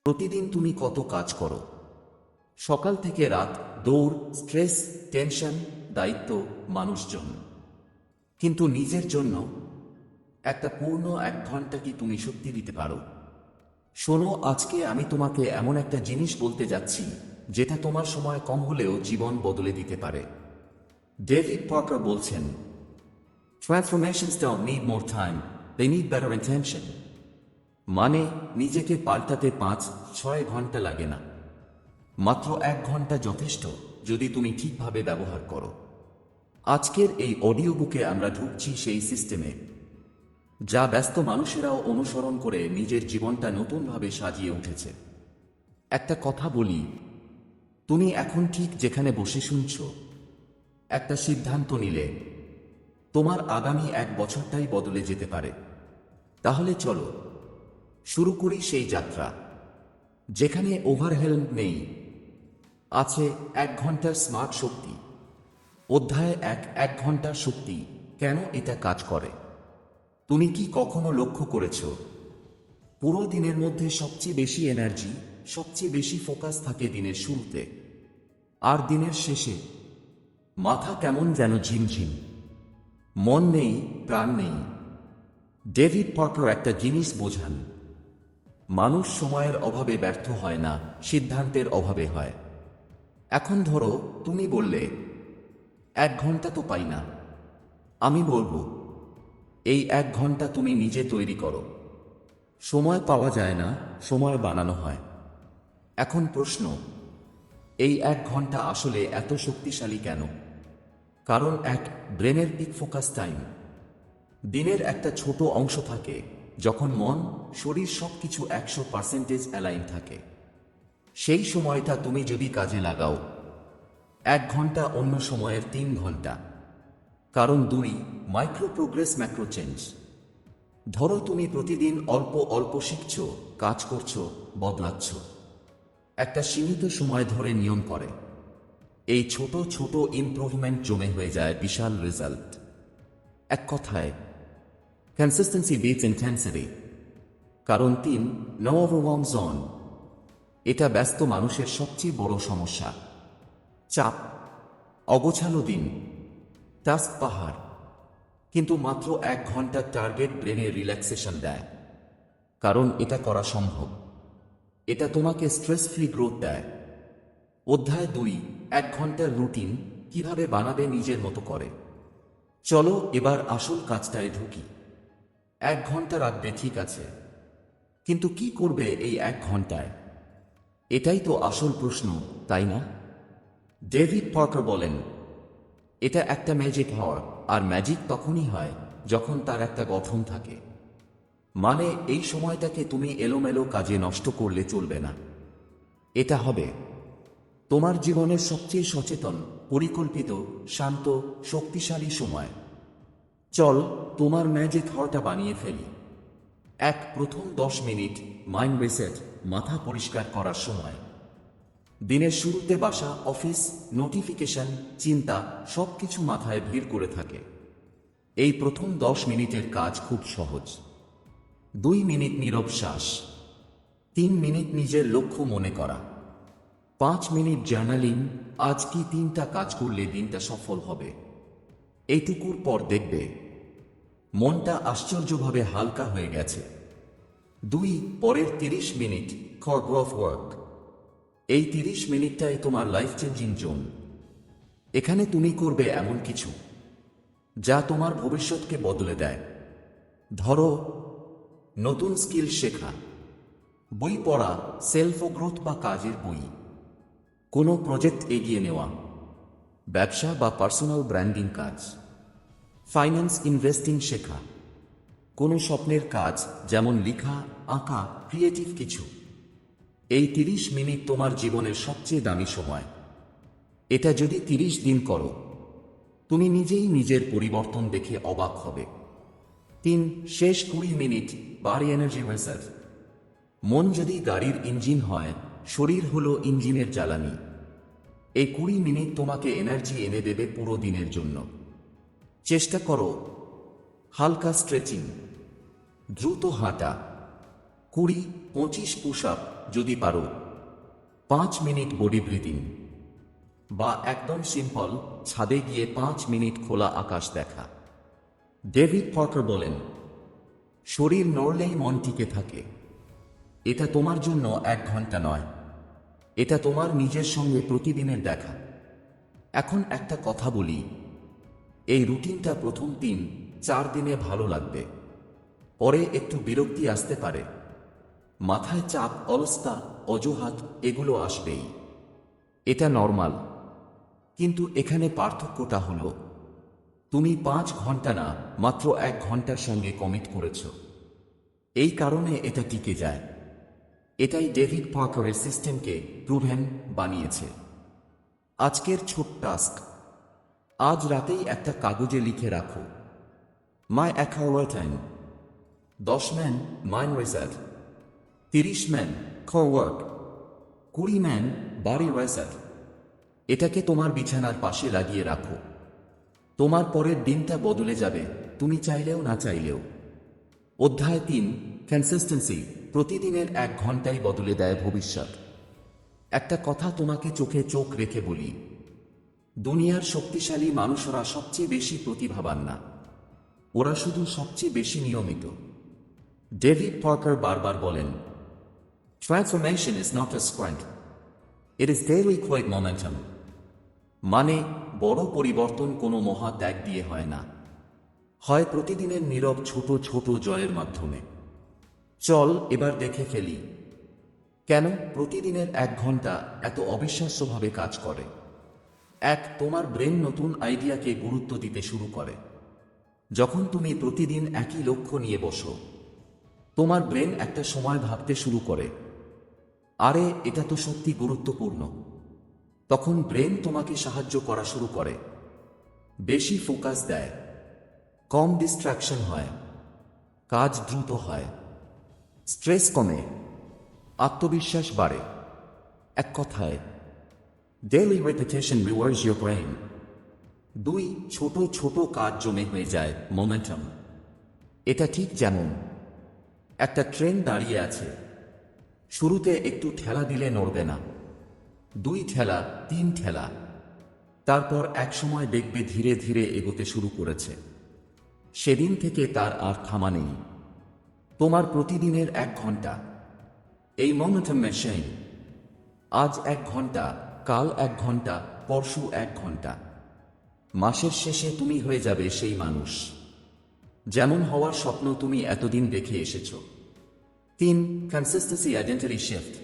প্রতিদিন তুমি কত কাজ করো? সকাল থেকে রাত, দৌড়, স্ট্রেস, টেনশন, দায়িত্ব, মানুষজন। কিন্তু নিজের জন্য একটা পূর্ণ 1 ঘন্টা কি তুমি সত্যি দিতে পারো? শোনো, আজকে আমি তোমাকে এমন একটা জিনিস বলতে যাচ্ছি যেটা তোমার সময় কম হলেও জীবন বদলে দিতে পারে। ডেভিড পার্কার বলছেন, transformations don't need more time, they need better intention. মানে, নিজেকে পাল্টাতে 5-6 ঘন্টা লাগে না, মাত্র 1 ঘন্টা যথেষ্ট যদি তুমি ঠিকভাবে ব্যবহার করো। আজকের এই অডিও বুকে আমরা ঢুকছি সেই সিস্টেমে যা ব্যস্ত মানুষেরাও অনুসরণ করে নিজের জীবনটা নতুনভাবে সাজিয়ে উঠেছে। একটা কথা বলি, তুমি এখন ঠিক যেখানে বসে শুনছ, একটা সিদ্ধান্ত নিলে তোমার আগামী 1 বছরটাই বদলে যেতে পারে। তাহলে চলো শুরু করি সেই যাত্রা যেখানে ওভারহেলম নেই, আছে 1 ঘন্টার স্মার্ট শক্তি। অধ্যায় 1 ঘন্টার শক্তি, কেন এটা কাজ করে। তুমি কি কখনো লক্ষ্য করেছ, পুরো দিনের মধ্যে সবচেয়ে বেশি এনার্জি, সবচেয়ে বেশি ফোকাস থাকে দিনের শুরুতে, আর দিনের শেষে মাথা কেমন যেন ঝিমঝিম, মন নেই, প্রাণ নেই। ডেভিড পার্কার একটা জিনিস বোঝান, মানুষ সময়ের অভাবে ব্যর্থ হয় না, সিদ্ধান্তের অভাবে হয়। এখন ধরো তুমি বললে 1 ঘন্টা তো পাই না। আমি বলবো, এই 1 ঘন্টা তুমি নিজে তৈরি করো। সময় পাওয়া যায় না, সময় বানানো হয়। এখন প্রশ্ন, এই 1 ঘন্টা আসলে এত শক্তিশালী কেন? কারণ ব্রেনের পিক ফোকাস টাইম। দিনের একটা ছোট অংশ থাকে যখন মন, শরীর সবকিছু 100% অ্যালাইন থাকে। সেই সময়টা তুমি যদি কাজে লাগাও, 1 ঘন্টা অন্য সময়ের 3 ঘন্টা। কারণ 2, মাইক্রো প্রোগ্রেস ম্যাক্রো চেঞ্জ। ধরো তুমি প্রতিদিন অল্প অল্প শিখছ, কাজ করছো, বদলাচ্ছ, একটা সীমিত সময় ধরে নিয়ম করে। এই ছোট ছোট ইমপ্রুভমেন্ট জমে হয়ে যায় বিশাল রেজাল্ট। এক কথায়, কনসিস্টেন্সি বিটস ইন্টেন্সিটি। কারণ 3, নো ওভারওয়েলম জোন। এটা ব্যস্ত মানুষের সবচেয়ে বড় সমস্যা। চাপ, অগোছালো দিন, টাস্ক পাহাড়। কিন্তু মাত্র 1 ঘন্টার টার্গেট ব্রেনে রিল্যাক্সেশন দেয়। কারণ এটা করা সম্ভব। এটা তোমাকে স্ট্রেস ফ্রি গ্রোথ দেয়। অধ্যায় 2, 1 ঘন্টার রুটিন কিভাবে বানাবে নিজের মতো করে। চলো এবার আসল কাজটায় ঢুকি। 1 ঘন্টা রাখবে, ঠিক আছে, কিন্তু কি করবে এই 1 ঘন্টায়? এটাই তো আসল প্রশ্ন, তাই না? ডেভিড পার্কার বলেন, এটা একটা ম্যাজিক হওয়ার, আর ম্যাজিক তখনই হয় যখন তার একটা গঠন থাকে। মানে, এই সময়টাকে তুমি এলোমেলো কাজে নষ্ট করলে চলবে না। এটা হবে তোমার জীবনের সবচেয়ে সচেতন, পরিকল্পিত, শান্ত, শক্তিশালী সময়। চল তোমার ম্যাজিক হওয়াটা বানিয়ে ফেলি। প্রথম 10 মিনিট মাইন্ড রিসেট, মাথা পরিষ্কার করার সময়। দিনের শুরুতে বাসা, অফিস, নোটিফিকেশন, চিন্তা সবকিছু মাথায় ভিড় করে থাকে। এই প্রথম 10 মিনিটের কাজ খুব সহজ। 2 মিনিট নীরব শ্বাস, 3 মিনিট নিজের লক্ষ্য মনে করা, 5 মিনিট জার্নালিং, আজ কি 3টা কাজ করলে দিনটা সফল হবে। এইটুকুর পর দেখবে মনটা আশ্চর্যভাবে হালকা হয়ে গেছে। 2, পরের 30 মিনিট ফর গ্রোথ ওয়ার্ক। এই 30 মিনিটটাই তোমার লাইফ চেঞ্জিং জোন। এখানে তুমি করবে এমন কিছু যা তোমার ভবিষ্যৎকে বদলে দেয়। ধরো, নতুন স্কিল শেখা, বই পড়া, সেলফ গ্রোথ বা কাজের বই, কোনো প্রজেক্ট এগিয়ে নেওয়া, ব্যবসা বা পার্সোনাল ব্র্যান্ডিং কাজ, ফাইন্যান্স ইনভেস্টিং শেখা, কোনো স্বপ্নের কাজ যেমন লেখা, আঁকা, ক্রিয়েটিভ কিছু। এই 30 মিনিট তোমার জীবনের সবচেয়ে দামি সময়। এটা যদি 30 দিন করো, তুমি নিজেই নিজের পরিবর্তন দেখে অবাক হবে। 3, শেষ 20 মিনিট বাড়ি এনার্জি রিজার্ভ। মন যদি গাড়ির ইঞ্জিন হয়, শরীর হলো ইঞ্জিনের জ্বালানি। এই 20 মিনিট তোমাকে এনার্জি এনে দেবে পুরো দিনের জন্য। চেষ্টা করো হালকা স্ট্রেচিং, দ্রুত হাঁটা, 20-25 পুশ আপ যদি পারো 5 মিনিট বডি ব্রিদিং, বা একদম সিম্পল ছাদে গিয়ে 5 মিনিট খোলা আকাশ দেখা। ডেভিড পটার বলেন, শরীর নড়লেই মন টিকে থাকে। এটা তোমার জন্য 1 ঘন্টা নয়, এটা তোমার নিজের সঙ্গে প্রতিদিনের দেখা। এখন একটা কথা বলি, এই রুটিনটা প্রথম 3-4 দিনে ভালো লাগবে, পরে একটু বিরক্তি আসতে পারে, মাথায় চাপ, অলসতা, অজুহাত এগুলো আসবেই। এটা নর্মাল। কিন্তু এখানে পার্থক্যটা হলো, তুমি 5 ঘন্টা না, মাত্র 1 ঘন্টার সঙ্গে কমিট করেছ। এই কারণে এটা টিকে যায়। এটাই ডেভিড পার্কারের সিস্টেমকে প্রুভেন বানিয়েছে। আজকের ছোট টাস্ক, আজ রাতেই একটা কাগজে লিখে রাখো, মাই অ্যাকাউয়ার টাইম। 10 ম্যান মাইন্ড রিসার্চ, 30 ম্যান ওয়ার্ক, 20 ম্যান বাড়ি রিসার্চ। এটাকে তোমার বিছানার পাশে লাগিয়ে রাখো। তোমার পরের দিনটা বদলে যাবে, তুমি চাইলেও না চাইলেও। অধ্যায় 3, কনসিস্টেন্সি। প্রতিদিনের 1 ঘন্টাই বদলে দেয় ভবিষ্যৎ। একটা কথা তোমাকে চোখে চোখ রেখে বলি, দুনিয়ার শক্তিশালী মানুষরা সবচেয়ে বেশি প্রতিভাবান না, ওরা শুধু সবচেয়ে বেশি নিয়মিত। ডেভিড পার্কার বারবার বলেন, transformation is not a sprint, it is daily quiet momentum. মানে, বড় পরিবর্তন কোনো মহা ত্যাগ দিয়ে হয় না, হয় প্রতিদিনের নীরব ছোট ছোট জয়ের মাধ্যমে। চল এবার দেখে ফেলি, কেন প্রতিদিনের 1 ঘন্টা এত অবিশ্বাস্যভাবে কাজ করে। 1, তোমার ব্রেন নতুন আইডিয়াকে গুরুত্ব দিতে শুরু করে। যখন তুমি প্রতিদিন একই লক্ষ্য নিয়ে বসো, তোমার ব্রেন একটা সময় ভাবতে শুরু করে, আরে এটা তো সত্যি গুরুত্বপূর্ণ। তখন ব্রেন তোমাকে সাহায্য করা শুরু করে, বেশি ফোকাস দেয়, কম ডিস্ট্রাকশন হয়, কাজ দ্রুত হয়, স্ট্রেস কমে, আত্মবিশ্বাস বাড়ে। এক কথায়, daily repetition rewards your brain. 2, ছোট ছোট কাজ জমে হয়ে যায় মোমেন্টাম। এটা ঠিক যেমন একটা ট্রেন দাঁড়িয়ে আছে, শুরুতে একটু ঠেলা দিলে নড়বে না, 2 ঠেলা, 3 ঠেলা, তারপর এক সময় দেখবে ধীরে ধীরে এগোতে শুরু করেছে। সেদিন থেকে তার আর থামা নেই। তোমার প্রতিদিনের 1 ঘন্টা, এই মোমেন্টাম মেশিন। আজ 1 ঘন্টা, কাল 1 ঘন্টা, পরশু 1 ঘন্টা। মাসের শেষে তুমি হয়ে যাবে সেই মানুষ যেমন হওয়ার স্বপ্ন তুমি এতদিন দেখে এসেছ। 3, কনসিস্টেন্সি আইডেন্টিটি শিফট।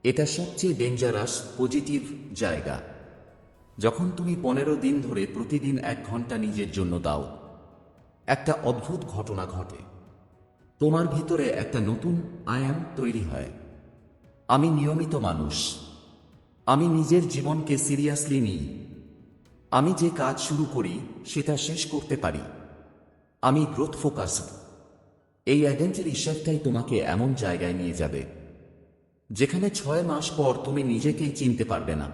এটা সবচেয়ে ডেঞ্জারাস পজিটিভ জায়গা। যখন তুমি 15 দিন ধরে প্রতিদিন 1 ঘন্টা নিজের জন্য দাও, একটা অদ্ভুত ঘটনা ঘটে। তোমার ভিতরে একটা নতুন আয়াম তৈরি হয়। আমি নিয়মিত মানুষ, আমি নিজের জীবনকে সিরিয়াসলি নিই, আমি যে কাজ শুরু করি সেটা শেষ করতে পারি, আমি গ্রোথ ফোকাসড। এই আইডেন্টিটি শিফটটাই তোমাকে এমন জায়গায় নিয়ে যাবে যেখানে 6 মাস পর তুমি নিজেকেই চিনতে পারবে না।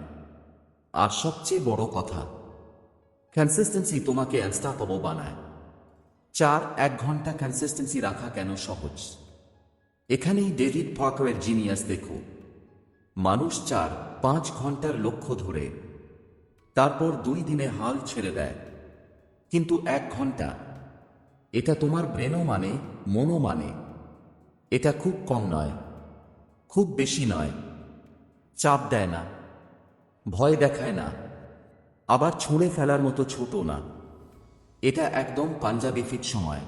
আর সবচেয়ে বড় কথা, কনসিস্টেন্সি তোমাকে আনস্টপেবল বানায়। 4, 1 ঘন্টা কনসিস্টেন্সি রাখা কেন সহজ। এখানেই ডেভিড পার্কারের জিনিয়াস দেখো। মানুষ 4-5 ঘন্টার লক্ষ্য ধরে, তারপর 2 দিনে হাল ছেড়ে দেয়, কিন্তু 1 ঘন্টা, এটা তোমার ব্রেনও মানে, মনও মানে। এটা খুব কম নয়, খুব বেশি নয়, চাপ দেয় না, ভয় দেখায় না, আবার ছুঁড়ে ফেলার মতো ছোট না। এটা একদম পাঞ্জাবি ফিট সময়,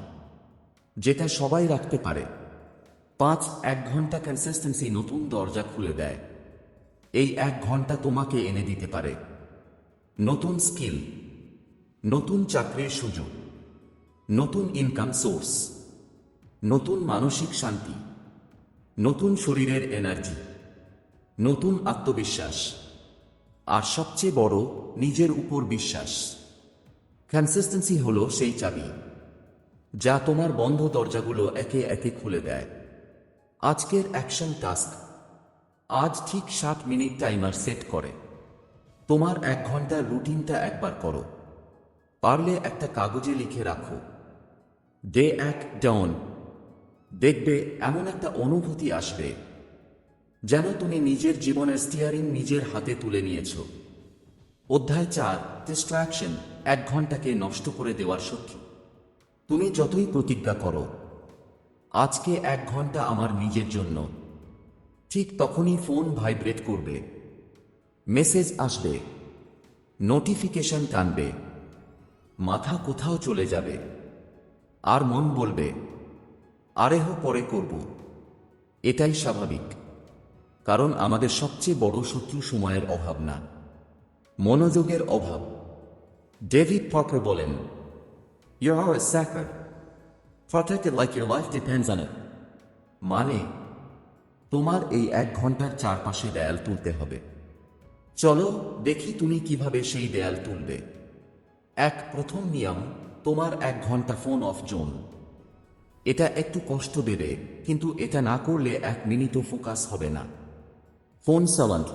যেটা সবাই রাখতে পারে। 5, 1 ঘন্টা কনসিস্টেন্সি নতুন দরজা খুলে দেয়। এই 1 ঘন্টা তোমাকে এনে দিতে পারে নতুন স্কিল, নতুন চাকরির সুযোগ, নতুন ইনকাম সোর্স, নতুন মানসিক শান্তি, নতুন শরীরের এনার্জি, নতুন আত্মবিশ্বাস, আর সবচেয়ে বড়, নিজের উপর বিশ্বাস। কনসিস্টেন্সি হলো সেই চাবি যা তোমার বন্ধ দরজাগুলো একে একে খুলে দেয়। আজকের অ্যাকশন টাস্ক, আজ ঠিক 7 মিনিট টাইমার সেট করে তোমার 1 ঘন্টার রুটিনটা একবার করো। পারলে একটা কাগজে লিখে রাখো, ডে 1 ডাউন। দেখবে এমন একটা অনুভূতি আসবে যেন তুমি নিজের জীবনের স্টিয়ারিং নিজের হাতে তুলে নিয়েছ। অধ্যায় 4, ডিস্ট্রাকশন, 1 ঘন্টাকে নষ্ট করে দেওয়ার শক্তি। তুমি যতই প্রতিজ্ঞা করো, আজকে 1 ঘন্টা আমার নিজের জন্য, ঠিক তখনই ফোন ভাইব্রেট করবে, মেসেজ আসবে, নোটিফিকেশন টানবে, মাথা কোথাও চলে যাবে, আর মন বলবে আরেহ পরে করব। এটাই স্বাভাবিক, কারণ আমাদের সবচেয়ে বড় শত্রু সময়ের অভাব না, মনোযোগের অভাব। ডেভিড পার্কার বলেন, "You are a sucker. Protect it like your life depends on it." মানে, তোমার এই 1 ঘন্টার চারপাশে দেয়াল তুলতে হবে। চলো দেখি তুমি কিভাবে সেই দেয়াল তুলবে। প্রথম নিয়ম, তোমার 1 ঘন্টা ফোন অফ জোন। এটা একটু কষ্ট দেবে, কিন্তু এটা না করলে 1 মিনিটও ফোকাস হবে না। ফোন সাইলেন্ট,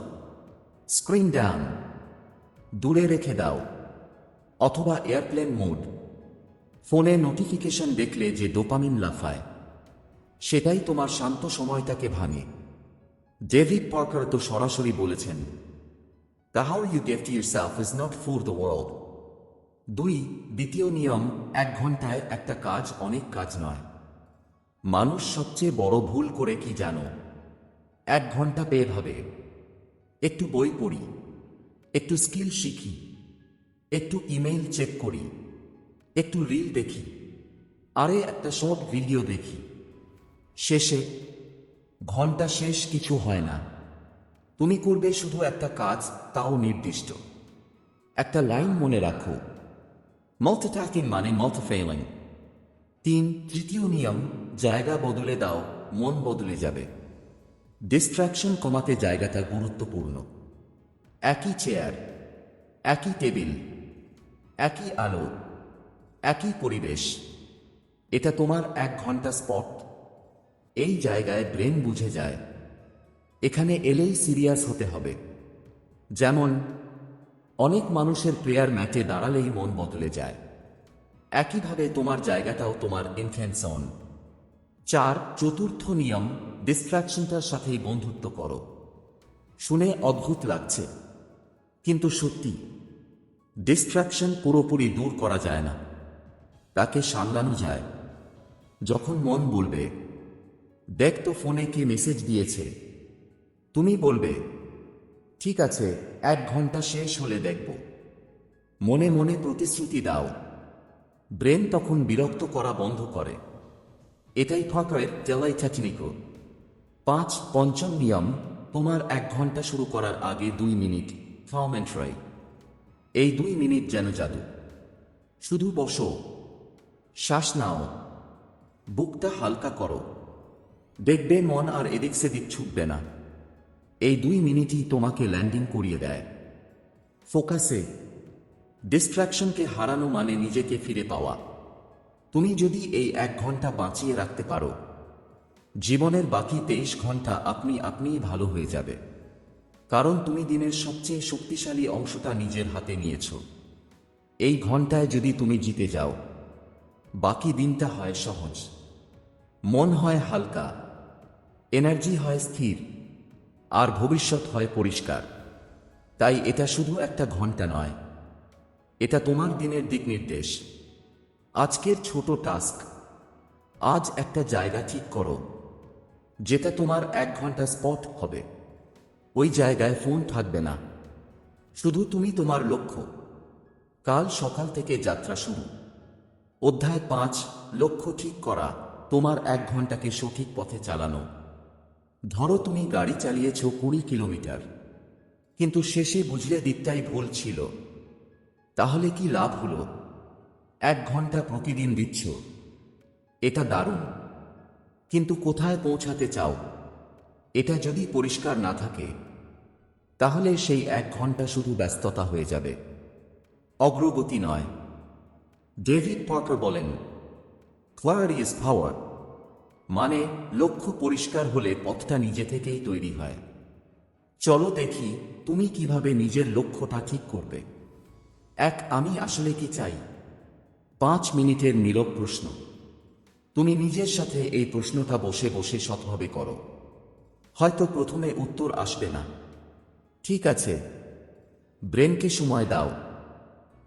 স্ক্রিন ডাউন, দূরে রেখে দাও, অথবা এয়ারপ্লেন মোড। ফোনে নোটিফিকেশন দেখলে যে ডোপামিন লাফায়, সেটাই তোমার শান্ত সময়টাকে ভাঙে। ডেভিড পার্কার তো সরাসরি বলেছেন, "The how you give to yourself is not for the world." দ্বিতীয় নিয়ম, 1 ঘন্টায় একটা কাজ অনেক কাজ নয়। মানুষ সবচেয়ে বড় ভুল করে কি জানো? 1 ঘন্টা পেয়ে ভাবে, একটু বই পড়ি, একটু স্কিল শিখি, একটু ইমেইল চেক করি, একটু রিল দেখি, আরে একটা শর্ট ভিডিও দেখি। শেষে ঘন্টা শেষ, কিছু হয় না। তুমি করবে শুধু একটা কাজ, তাও নির্দিষ্ট। একটা লাইন মনে রাখো, মাল্টিটাস্কিং মানে মাল্টিফেলিং। তৃতীয় নিয়ম, জায়গা বদলে দাও, মন বদলে যাবে। ডিস্ট্রাকশন কমাতে জায়গাটা গুরুত্বপূর্ণ। একই চেয়ার, একই টেবিল, একই আলো, একই পরিবেশ, এটা তোমার 1 ঘন্টা স্পট। এই জায়গায় ব্রেন বুঝে যায়, এখানে এলেই সিরিয়াস হতে হবে। যেমন অনেক মানুষের প্রেয়ার ম্যাটে দাঁড়ালেই মন বদলে যায়, একইভাবে তোমার জায়গাটাও তোমার ইনফ্লুয়েন্স। চতুর্থ নিয়ম, ডিস্ট্রাকশনটার সাথেই বন্ধুত্ব করো। শুনে অদ্ভুত লাগছে, কিন্তু সত্যি। ডিস্ট্রাকশন পুরোপুরি দূর করা যায় না, তাকে সামলানো যায়। যখন মন বলবে, দেখ তো ফোনে কে মেসেজ দিয়েছে, তুমি বলবে, ঠিক আছে, 1 ঘন্টা শেষ হলে দেখব। মনে মনে প্রতিশ্রুতি দাও। ব্রেন তখন বিরক্ত করা বন্ধ করে। এটাই পার্কারের টেলাই টেকনিক। পঞ্চম নিয়ম, তোমার 1 ঘন্টা শুরু করার আগে 2 মিনিট ফার্মেন্ট্রাই। এই 2 মিনিট যেন জাদু। শুধু বসো, শ্বাস নাও, বুকটা হালকা করো, দেখবে মন আর এদিক সেদিক ছুটবে না। এই 2 মিনিটই তোমাকে ল্যান্ডিং করিয়ে দেয় ফোকাসে। ডিস্ট্রাকশনকে হারানো মানে নিজেকে ফিরে পাওয়া। তুমি যদি এই 1 ঘন্টা বাঁচিয়ে রাখতে পারো, জীবনের বাকি 23 ঘন্টা আপনি আপনিই ভালো হয়ে যাবে। কারণ তুমি দিনের সবচেয়ে শক্তিশালী অংশটা নিজের হাতে নিয়েছ। এই ঘন্টায় যদি তুমি জিতে যাও, বাকি দিনটা হয় সহজ, মন হয় হালকা, এনার্জি হয় স্থির, আর ভবিষ্যৎ হয় পরিষ্কার। তাই এটা শুধু একটা ঘন্টা নয়, এটা তোমার দিনের দিক নির্দেশ। আজকের ছোট টাস্ক, আজ একটা জায়গা ঠিক করো যেটা তোমার 1 ঘন্টা স্পট হবে। ওই জায়গায় ফোন থাকবে না, শুধু তুমি, তোমার লক্ষ্য। কাল সকাল থেকে যাত্রা শুরু। অধ্যায় 5, লক্ষ্য ঠিক করা, তোমার 1 ঘন্টাকে সঠিক পথে চালানো। ধরো তুমি গাড়ি চালিয়েছ 20 কিলোমিটার, কিন্তু শেষে বুঝলে দিকটাই ভুল ছিল। তাহলে কি লাভ হলো? 1 ঘন্টা প্রতিদিন দিচ্ছ, এটা দারুণ, কিন্তু কোথায় পৌঁছাতে চাও? এটা যদি পরিষ্কার না থাকে, তাহলে সেই 1 ঘন্টা শুধু ব্যস্ততা হয়ে যাবে, অগ্রগতি নয়। ডেভিড পার্কার বলেন, ক্ল্যারিটি ইজ পাওয়ার। মানে, লক্ষ্য পরিষ্কার হলে পথটা নিজে থেকেই তৈরি হয়। চলো দেখি তুমি কিভাবে নিজের লক্ষ্যটা ঠিক করবে। আমি আসলে কি চাই? 5 মিনিটের নীরব প্রশ্ন। তুমি নিজের সাথে এই প্রশ্নটা বসে বসে সৎভাবে করো। হয়তো প্রথমে উত্তর আসবে না। ঠিক আছে, ব্রেনকে সময় দাও,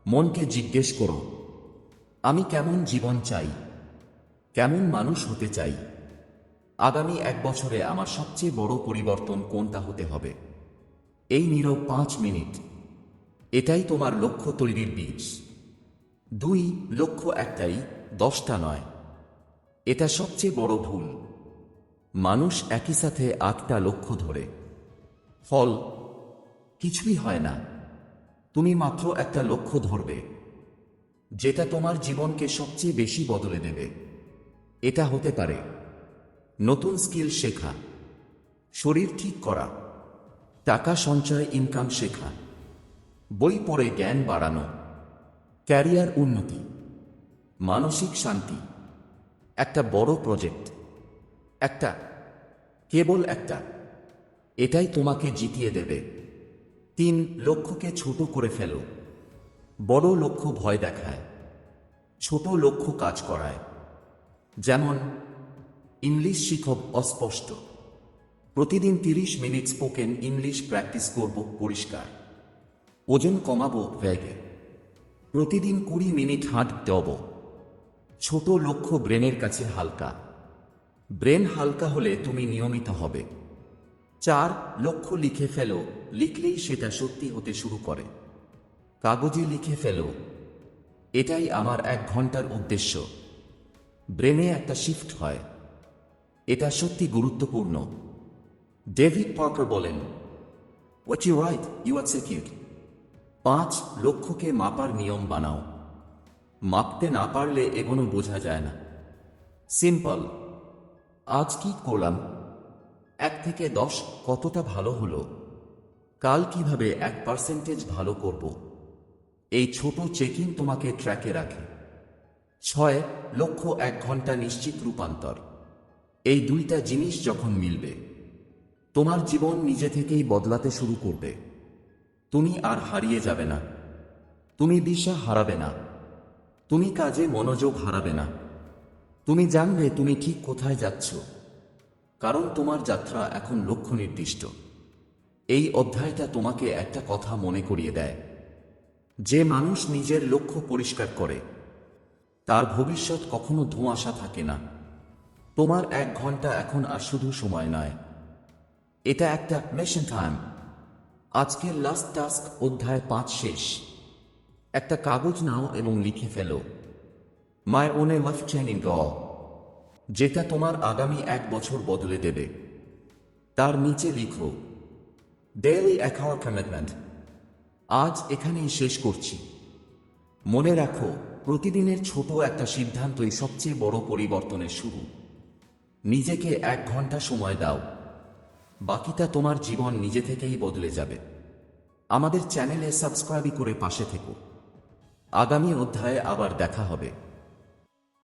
মনকে জিজ্ঞেস করো, আমি কেমন জীবন চাই, কেমন মানুষ হতে চাই, আগামী 1 বছরে আমার সবচেয়ে বড় পরিবর্তন কোনটা হতে হবে। এই নীরব 5 মিনিট, এটাই তোমার লক্ষ্য তৈরির বীজ। 2. লক্ষ্য একটাই, 10টা নয়। এটা সবচেয়ে বড় ভুল। মানুষ একই সাথে 8টা লক্ষ্য ধরে। ফল কিছুই হয় না। তুমি মাত্র একটা লক্ষ্য ধরবে, যেটা তোমার জীবনকে সবচেয়ে বেশি বদলে দেবে। এটা হতে পারে নতুন স্কিল শেখা, শরীর ঠিক করা, টাকা সঞ্চয় ইনকাম শেখা, বই পড়ে জ্ঞান বাড়ানো, ক্যারিয়ার উন্নতি, মানসিক শান্তি। একটা বড় প্রজেক্ট, একটা, কেবল একটা, এটাই তোমাকে জিতিয়ে দেবে। 3. লক্ষ্যকে ছোট করে ফেলো। বড় লক্ষ্য ভয় দেখায়, ছোট লক্ষ্য কাজ করায়। যেমন ইংলিশ শিখব অস্পষ্ট, প্রতিদিন 30 মিনিট স্পোকেন ইংলিশ প্র্যাকটিস করব পরিষ্কার। ওজন কমাবো ব্যাগে, প্রতিদিন 20 মিনিট হাঁটতে হব। ছোট লক্ষ্য ব্রেনের কাছে হালকা, ব্রেন হালকা হলে তুমি নিয়মিত হবে। 4. লক্ষ্য লিখে ফেলো, লিখলেই সেটা সত্যি হতে শুরু করে। কাগজে লিখে ফেলো, এটাই আমার 1 ঘন্টার উদ্দেশ্য। ব্রেনে একটা শিফট হয়, এটা সত্যি গুরুত্বপূর্ণ। ডেভিড পার্কার বলেন, what you write you execute. 5. লক্ষ্যকে মাপার নিয়ম বানাও। মাপতে না পারলে এগোনো বোঝা যায় না। সিম্পল, আজ কি করলাম, 1 থেকে 10 কতটা ভালো হলো, কাল কিভাবে 1% ভালো করব। এই ছোট চেকিং তোমাকে ট্র্যাকে রাখে। 6. লক্ষ্য 1 ঘন্টা নিশ্চিত রূপান্তর। এই 2টা জিনিস যখন মিলবে, তোমার জীবন নিজে থেকেই বদলাতে শুরু করবে। তুমি আর হারিয়ে যাবে না, তুমি দিশা হারাবে না, তুমি কাজে মনোযোগ হারাবে না। তুমি জানবে তুমি ঠিক কোথায় যাচ্ছ, কারণ তোমার যাত্রা এখন লক্ষ্য নির্দিষ্ট। এই অধ্যায়টা তোমাকে একটা কথা মনে করিয়ে দেয়, যে মানুষ নিজের লক্ষ্য পরিষ্কার করে, তার ভবিষ্যৎ কখনো ধোঁয়াশা থাকে না। তোমার 1 ঘন্টা এখন আর শুধু সময় নয়, এটা একটা মিশন টাইম। আজকের লাস্ট টাস্ক, অধ্যায় 5 শেষ। একটা কাগজ নাও এবং লিখে ফেলো, মাই ওনে লাইফ চেঞ্জিং গল, যেটা তোমার আগামী 1 বছর বদলে দেবে। তার নিচে লিখো, ডেইলি অ্যাকাউন্ট কমিটমেন্ট। আজ এখানেই শেষ করছি। মনে রাখো, প্রতিদিনের ছোট একটা সিদ্ধান্তই সবচেয়ে বড় পরিবর্তনের শুরু। নিজেকে 1 ঘন্টা সময় দাও, বাকিটা তোমার জীবন নিজে থেকেই বদলে যাবে। আমাদের চ্যানেলে সাবস্ক্রাইব করে পাশে থেকো। আগামী অধ্যায়ে আবার দেখা হবে।